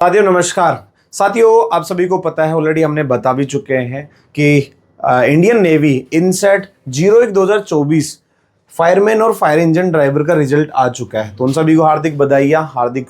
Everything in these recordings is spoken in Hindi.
साथियों नमस्कार। साथियों आप सभी को पता है, ऑलरेडी हमने बता भी चुके हैं कि इंडियन नेवी इनसेट 01/2024 फायरमैन और फायर इंजन ड्राइवर का रिजल्ट आ चुका है। तो उन सभी को हार्दिक बधाइयाँ, हार्दिक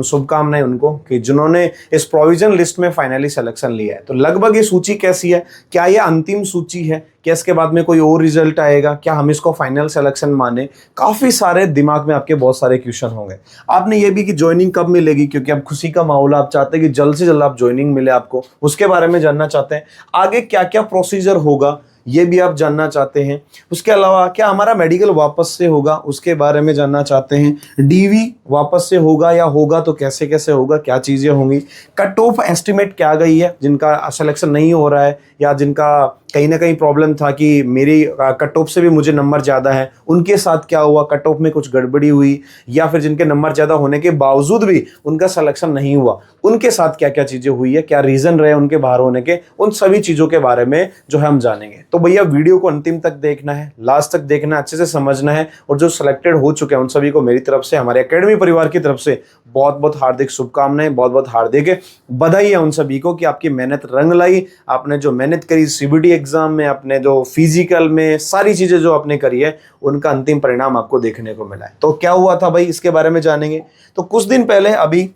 शुभकामनाएं उनको कि जिन्होंने इस प्रोविजन लिस्ट में फाइनली सिलेक्शन लिया है। तो लगभग ये सूची कैसी है? क्या ये अंतिम सूची है? क्या इसके बाद में कोई और रिजल्ट आएगा? क्या हम इसको फाइनल सिलेक्शन माने? काफी सारे दिमाग में आपके बहुत सारे क्वेश्चन होंगे। आपने ये भी कि ज्वाइनिंग कब मिलेगी, क्योंकि अब खुशी का माहौल, आप चाहते हैं कि जल्द से जल्द आप ज्वाइनिंग मिले आपको, उसके बारे में जानना चाहते हैं। आगे क्या क्या प्रोसीजर होगा ये भी आप जानना चाहते हैं। उसके अलावा क्या हमारा मेडिकल वापस से होगा, उसके बारे में जानना चाहते हैं। डीवी वापस से होगा या होगा तो कैसे कैसे होगा, क्या चीजें होंगी। कट ऑफ एस्टिमेट क्या गई है, जिनका सिलेक्शन नहीं हो रहा है या जिनका कहीं ना कहीं प्रॉब्लम था कि मेरी कट ऑफ से भी मुझे नंबर ज़्यादा है, उनके साथ क्या हुआ, कट ऑफ में कुछ गड़बड़ी हुई, या फिर जिनके नंबर ज़्यादा होने के बावजूद भी उनका सिलेक्शन नहीं हुआ, उनके साथ क्या क्या चीज़ें हुई है, क्या रीज़न रहे उनके बाहर होने के, उन सभी चीज़ों के बारे में जो है हम जानेंगे। तो भैया वीडियो को अंतिम तक देखना है, लास्ट तक देखना है, अच्छे से समझना है। और जो सिलेक्टेड हो चुके हैं उन सभी को मेरी तरफ से, हमारे एकेडमी परिवार की तरफ से बहुत बहुत हार्दिक शुभकामनाएं, बहुत बहुत हार्दिक बधाई है उन सभी को कि आपकी मेहनत रंग लाई। आपने जो मेहनत करी सीबीटी एग्जाम में, आपने जो फिजिकल में सारी चीजें जो आपने करी है, उनका अंतिम परिणाम आपको देखने को मिला है। तो क्या हुआ था भाई, इसके बारे में जानेंगे। तो कुछ दिन पहले अभी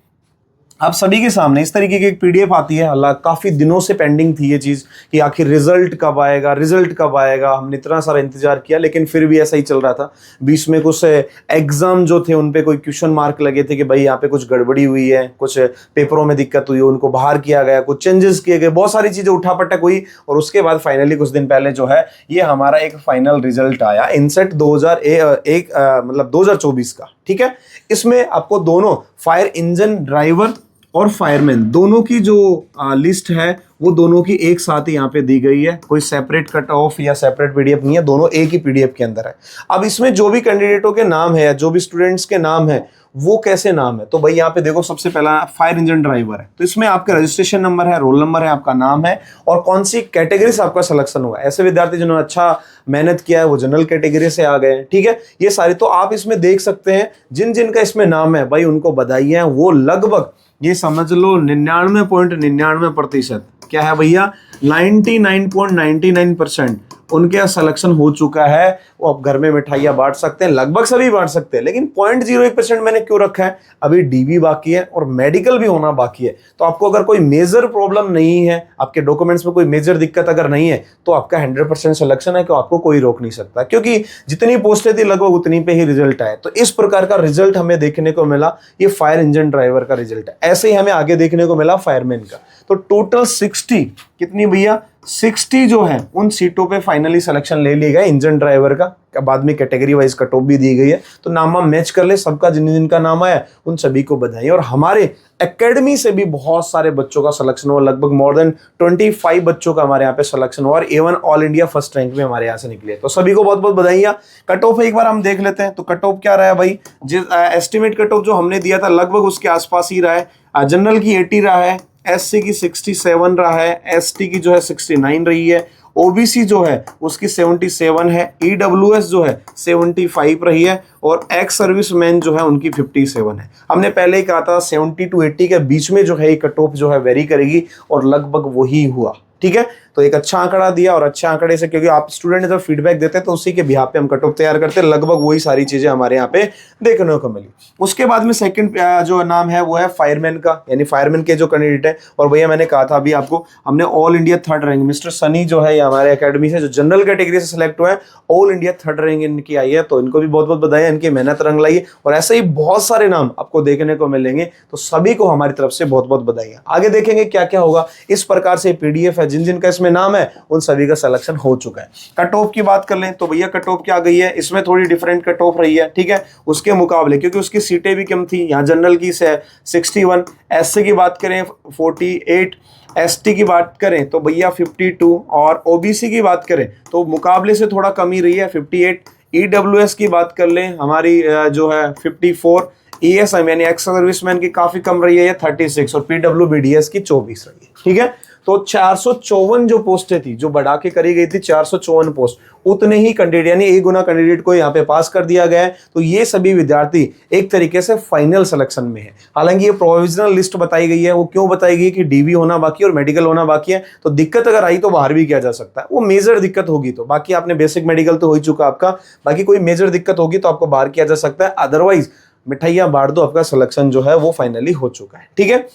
आप सभी के सामने इस तरीके की एक पीडीएफ आती है। हालांकि काफी दिनों से पेंडिंग थी ये चीज कि आखिर रिजल्ट कब आएगा, रिजल्ट कब आएगा। हमने इतना सारा इंतजार किया लेकिन फिर भी ऐसा ही चल रहा था। बीच में कुछ एग्जाम जो थे उन पे कोई क्वेश्चन मार्क लगे थे कि भाई यहाँ पे कुछ गड़बड़ी हुई है, कुछ पेपरों में दिक्कत हुई, उनको बाहर किया गया, कुछ चेंजेस किए गए, बहुत सारी चीजें उठापटक हुई। और उसके बाद फाइनली कुछ दिन पहले जो है ये हमारा एक फाइनल रिजल्ट आया इनसेट 2024 का। ठीक है, इसमें आपको दोनों फायर इंजन ड्राइवर और फायरमैन दोनों की जो लिस्ट है वो दोनों की एक साथ ही यहाँ पे दी गई है। कोई सेपरेट कट ऑफ या सेपरेट पीडीएफ नहीं है, दोनों एक ही पीडीएफ के अंदर है। अब इसमें जो भी कैंडिडेटों के नाम है, जो भी स्टूडेंट्स के नाम है, वो कैसे नाम है। तो भाई यहाँ पे देखो, सबसे पहला फायर इंजन ड्राइवर है, तो इसमें आपका रजिस्ट्रेशन नंबर है, रोल नंबर है, आपका नाम है और कौन सी कैटेगरी से आपका सिलेक्शन हुआ है। ऐसे विद्यार्थी जिन्होंने अच्छा मेहनत किया है वो जनरल कैटेगरी से आ गए। ठीक है, ये सारे तो आप इसमें देख सकते हैं। जिन जिनका इसमें नाम है भाई उनको बधाई है। वो लगभग ये समझ लो 99.99% क्या है भैया, 99.99% उनके सिलेक्शन हो चुका है। वो अब घर में मिठाइयां बांट सकते हैं, लगभग सभी बांट सकते हैं। लेकिन 0.01% मैंने क्यों रखा है, अभी डीवी बाकी है और मेडिकल भी होना बाकी है। तो आपको अगर कोई मेजर प्रॉब्लम नहीं है, आपके डॉक्यूमेंट्स में कोई मेजर दिक्कत अगर नहीं है, तो आपका 100% सिलेक्शन है कि आपको कोई रोक नहीं सकता, क्योंकि जितनी पोस्टें थी लगभग उतनी पे ही रिजल्ट आए। तो इस प्रकार का रिजल्ट हमें देखने को मिला, ये फायर इंजन ड्राइवर का रिजल्ट है। ऐसे ही हमें आगे देखने को मिला फायरमैन का। तो टोटल 60 कितनी भैया, 60 जो है उन सीटों पे फाइनली सिलेक्शन ले लिया गया इंजन ड्राइवर का। बाद में कैटेगरी वाइज कट ऑफ भी दी गई है, तो नाम मैच कर ले सबका, जिन जिनका नाम आया उन सभी को बधाई। और हमारे एकेडमी से भी बहुत सारे बच्चों का सिलेक्शन हुआ, लगभग मोर देन 25 बच्चों का हमारे यहाँ पे सिलेक्शन हुआ और A1 all India first rank में हमारे यहाँ से निकले। तो सभी को बहुत बहुत बधाइयाँ। कट ऑफ एक बार हम देख लेते हैं। तो कट ऑफ क्या रहा है भाई, जिस एस्टिमेट कट ऑफ जो हमने दिया था लगभग उसके आसपास ही रहा है। जनरल की 80 रहा है, एससी की 67 रहा है, एसटी की जो है 69 रही है, ओबीसी जो है उसकी 77 है, ईडब्ल्यूएस जो है 75 रही है और एक्स सर्विसमैन जो है उनकी 57 है। हमने पहले ही कहा था 70 to 80 के बीच में जो है ये कट ऑफ जो है वेरी करेगी और लगभग वही हुआ। ठीक है, तो एक अच्छा आंकड़ा दिया और अच्छे आंकड़े से, क्योंकि आप स्टूडेंट जब फीडबैक देते हैं तो उसी के बिहाफ पे हम कट ऑफ तैयार करते हैं। लगभग वही सारी चीजें हमारे यहाँ पे देखने को मिली। उसके बाद में सेकंड जो नाम है वो है फायरमैन का, यानी फायरमैन के जो कैंडिडेट है। और भैया मैंने कहा था अभी आपको, हमने all India 3rd rank, mister Sunny जो है हमारे अकेडमी से जो जनरल कैटेगरी से सिलेक्ट हुआ है, ऑल इंडिया 3rd रैंक इनकी आई है। तो इनको भी बहुत बहुत बधाई, इनकी मेहनत रंग लाई। और ऐसे ही बहुत सारे नाम आपको देखने को मिलेंगे, तो सभी को हमारी तरफ से बहुत बहुत बधाई। आगे देखेंगे क्या क्या होगा। इस प्रकार से पीडीएफ है, जिन जिनका इसमें नाम है उन सभी का सिलेक्शन हो चुका है। कट ऑफ की बात कर लें तो भैया कट ऑफ क्या गई है, इसमें थोड़ी डिफरेंट कट ऑफ रही है। ठीक है, उसके मुकाबले, क्योंकि उसकी सीटें भी कम थी। यहाँ जनरल की 61, एससी की बात करें 48, एसटी की बात करें तो भैया 52 और ओबीसी की बात करें तो मुकाबले से थोड़ा कम ही रही है 58। ईडब्ल्यूएस की बात कर लें हमारी जो है 54, ईएसएम यानी एक्स सर्विसमैन की काफी कम रही है 36 और पीडब्ल्यूबीडीएस की 24 रही है। ठीक है, तो 454 जो पोस्टें थी, जो बढ़ा के करी गई थी 454 पोस्ट, उतने ही कैंडिडेट यानी 1 गुना कैंडिडेट को यहाँ पे पास कर दिया गया है। तो ये सभी विद्यार्थी एक तरीके से फाइनल सिलेक्शन में है। हालांकि ये प्रोविजनल लिस्ट बताई गई है, वो क्यों बताई गई कि डीवी होना बाकी और मेडिकल होना बाकी है, तो दिक्कत अगर आई तो बाहर भी किया जा सकता है। वो मेजर दिक्कत होगी तो, बाकी आपने बेसिक मेडिकल तो हो ही चुका आपका, बाकी कोई मेजर दिक्कत होगी तो आपको बाहर किया जा सकता है। अदरवाइज मिठाइयां बांट दो, आपका सिलेक्शन जो है वो फाइनली हो चुका है। ठीक है,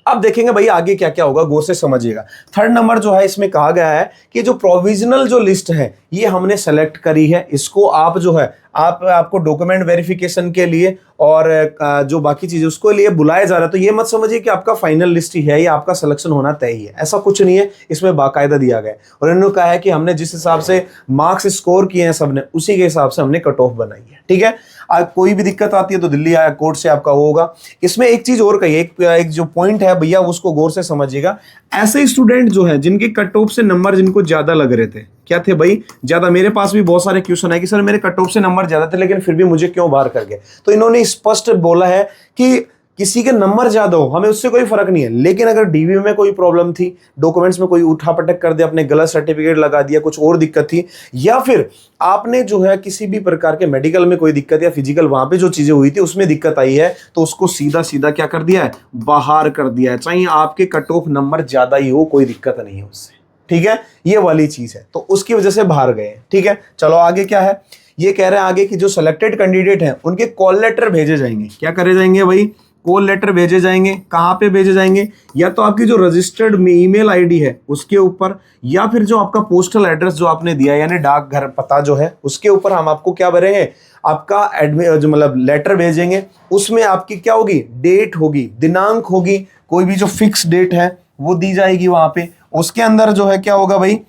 अब देखेंगे भाई आगे क्या क्या होगा, गौर से समझिएगा। थर्ड नंबर जो है इसमें कहा गया है कि जो प्रोविजनल जो लिस्ट है ये हमने सेलेक्ट करी है, इसको आप जो है आपको डॉक्यूमेंट वेरिफिकेशन के लिए और जो बाकी चीजें उसको लिए बुलाया जा रहा है। तो ये मत समझिए कि आपका फाइनल लिस्ट ही है या आपका सिलेक्शन होना तय ही है, ऐसा कुछ नहीं है। इसमें बाकायदा दिया गया है और इन्होंने कहा है कि हमने जिस हिसाब से मार्क्स स्कोर किए हैं सबने, उसी के हिसाब से हमने कट ऑफ बनाई है। ठीक है, कोई भी दिक्कत आती है तो दिल्ली हाई कोर्ट से आपका वो होगा। इसमें एक चीज और कही, एक जो पॉइंट है भैया उसको गौर से समझिएगा। ऐसे स्टूडेंट जो है जिनके कट ऑफ से नंबर जिनको ज्यादा लग रहे थे, क्या थे भाई ज्यादा, मेरे पास भी बहुत सारे क्वेश्चन है कि सर मेरे कट ऑफ से नंबर ज्यादा थे लेकिन फिर भी मुझे क्यों बाहर कर गए। तो इन्होंने स्पष्ट बोला है कि किसी के नंबर ज्यादा हो हमें उससे कोई फर्क नहीं है, लेकिन अगर डीवी में कोई प्रॉब्लम थी, डॉक्यूमेंट्स में कोई उठा पटक कर दिया, अपने गलत सर्टिफिकेट लगा दिया, कुछ और दिक्कत थी, या फिर आपने जो है किसी भी प्रकार के मेडिकल में कोई दिक्कत या फिजिकल वहां पे जो चीजें हुई थी उसमें दिक्कत आई है, तो उसको सीधा सीधा क्या कर दिया है, बाहर कर दिया है। चाहे आपके कट ऑफ नंबर ज्यादा ही हो, कोई दिक्कत नहीं है उससे। ठीक है, ये वाली चीज है, तो उसकी वजह से बाहर गए। ठीक है, चलो आगे क्या है, ये कह रहे हैं आगे कि जो सिलेक्टेड कैंडिडेट हैं उनके कॉल लेटर भेजे जाएंगे। क्या करे जाएंगे भाई, कॉल लेटर भेजे जाएंगे। कहां पे भेजे जाएंगे, या तो आपकी जो रजिस्टर्ड ईमेल आईडी है उसके ऊपर, या फिर जो आपका पोस्टल एड्रेस जो आपने दिया यानी डाकघर पता जो है उसके ऊपर हम आपको क्या भरेंगे, आपका जो मतलब लेटर भेजेंगे। उसमें आपकी क्या होगी, डेट होगी, दिनांक होगी, कोई भी जो फिक्स डेट है वो दी जाएगी वहां पे। उसके अंदर जो है क्या होगा भाई,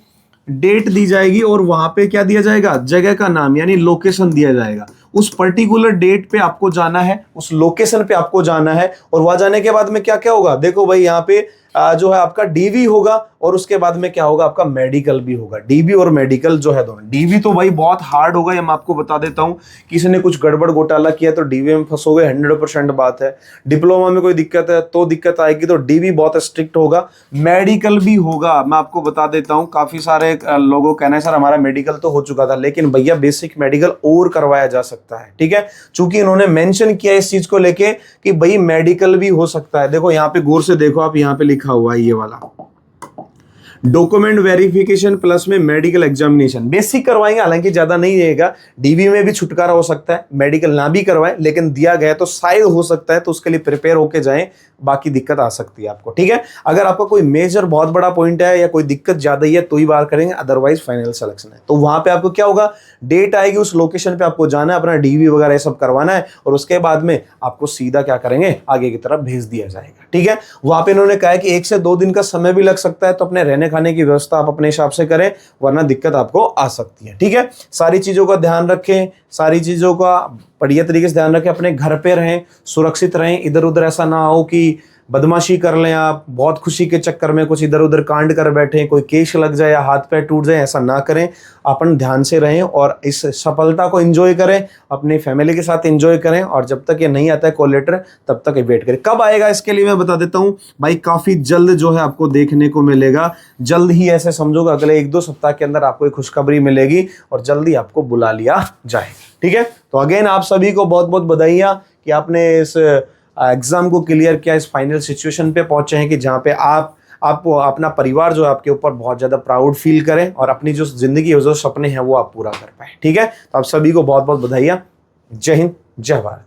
डेट दी जाएगी और वहां पे क्या दिया जाएगा, जगह का नाम यानी लोकेशन दिया जाएगा। उस पर्टिकुलर डेट पे आपको जाना है, उस लोकेशन पे आपको जाना है, और वहां जाने के बाद में क्या क्या होगा, देखो भाई यहाँ पे जो है आपका डीवी होगा और उसके बाद में क्या होगा, आपका मेडिकल भी होगा। डीवी और मेडिकल जो है दोनों, डीवी तो भाई बहुत हार्ड होगा, ये मैं आपको बता देता हूं। किसी ने कुछ गड़बड़ घोटाला किया तो डीवी में फंसोगे, 100% बात है। डिप्लोमा में कोई दिक्कत है तो दिक्कत आएगी, तो डीवी बहुत स्ट्रिक्ट होगा। मेडिकल भी होगा, मैं आपको बता देता हूं। काफी सारे लोगों कहना है सर हमारा मेडिकल तो हो चुका था, लेकिन भैया बेसिक मेडिकल और करवाया जा सकता है। ठीक है, चूंकि इन्होंने मेंशन किया इस चीज को लेके कि भाई मेडिकल भी हो सकता है। देखो यहाँ पे गौर से देखो, आप यहाँ पे लिखा हुआ है ये वाला डॉक्यूमेंट वेरिफिकेशन प्लस में मेडिकल एग्जामिनेशन। बेसिक करवाएंगे, हालांकि ज्यादा नहीं रहेगा। डीवी में भी छुटकारा हो सकता है, मेडिकल ना भी करवाएं, लेकिन दिया गया तो शायद हो सकता है, तो उसके लिए प्रिपेयर होके जाएं, बाकी दिक्कत आ सकती है आपको। ठीक है, अगर आपका कोई मेजर बहुत बड़ा पॉइंट है या कोई दिक्कत ज्यादा ही है तो ही बाहर करेंगे, अदरवाइज फाइनल सिलेक्शन है। तो वहां पे आपको क्या होगा, डेट आएगी, उस लोकेशन पे आपको जाना है, अपना डीवी वगैरह सब करवाना है, और उसके बाद में आपको सीधा क्या करेंगे, आगे की तरफ भेज दिया जाएगा। ठीक है, वहां पे इन्होंने कहा है कि 1 से 2 दिन का समय भी लग सकता है, तो अपने रहने खाने की व्यवस्था आप अपने हिसाब से करें, वरना दिक्कत आपको आ सकती है। ठीक है, सारी चीजों का ध्यान रखें, सारी चीजों का बढ़िया तरीके से ध्यान रखें, अपने घर पे रहें, सुरक्षित रहें। इधर उधर ऐसा ना हो कि बदमाशी कर लें आप, बहुत खुशी के चक्कर में कुछ इधर उधर कांड कर बैठे, कोई केस लग जाए या हाथ पैर टूट जाए, ऐसा ना करें। अपन ध्यान से रहें और इस सफलता को एंजॉय करें, अपनी फैमिली के साथ एंजॉय करें। और जब तक ये नहीं आता है कॉल लेटर, तब तक ये वेट करें। कब आएगा इसके लिए मैं बता देता हूं भाई, काफी जल्द जो है आपको देखने को मिलेगा। जल्द ही ऐसे समझोगे अगले 1-2 सप्ताह के अंदर आपको एक खुशखबरी मिलेगी और जल्दी आपको बुला लिया जाएगा। ठीक है, तो अगेन आप सभी को बहुत बहुत बधाइयां कि आपने इस एग्जाम को क्लियर किया, इस फाइनल सिचुएशन पे पहुंचे हैं कि जहां पे आप अपना परिवार जो है आपके ऊपर बहुत ज्यादा प्राउड फील करें और अपनी जो जिंदगी जो सपने हैं वो आप पूरा कर पाए। ठीक है, तो आप सभी को बहुत बहुत बधाइयां। जय हिंद, जय भारत।